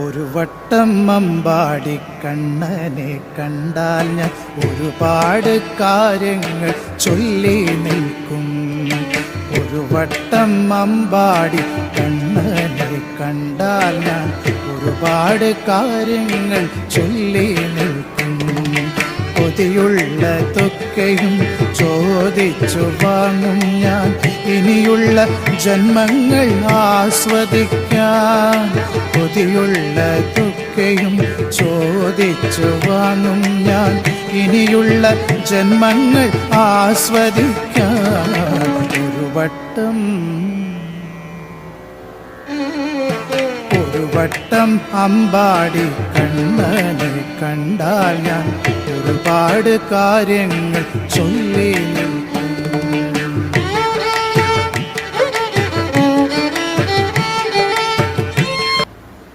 ഒരു വട്ടം അമ്പാടി കണ്ണനെ കണ്ടാൽ ഞാൻ ഒരുപാട് കാര്യങ്ങൾ ചൊല്ലി നിൽക്കും. ഒരു വട്ടം അമ്പാടി കണ്ണനെ കണ്ടാൽ ഞാൻ ഒരുപാട് കാര്യങ്ങൾ ചൊല്ലി നിൽക്കും. കൊതിയുള്ളതൊക്കെയും ചോദിച്ചു വാങ്ങും ഞാൻ ഇനിയുള്ള ജന്മങ്ങൾ ആസ്വദിക്കാൻ. കൊതിയുള്ളതൊക്കെയും ചോദിച്ചു വാങ്ങും ഞാൻ ഇനിയുള്ള ജന്മങ്ങൾ ആസ്വദിക്കാൻ. ഒരു വട്ടം അമ്പാടി കണ്ണനെ കണ്ടാൽ ഞാൻ ഒരുപാട് കാര്യങ്ങൾ ചൊല്ലി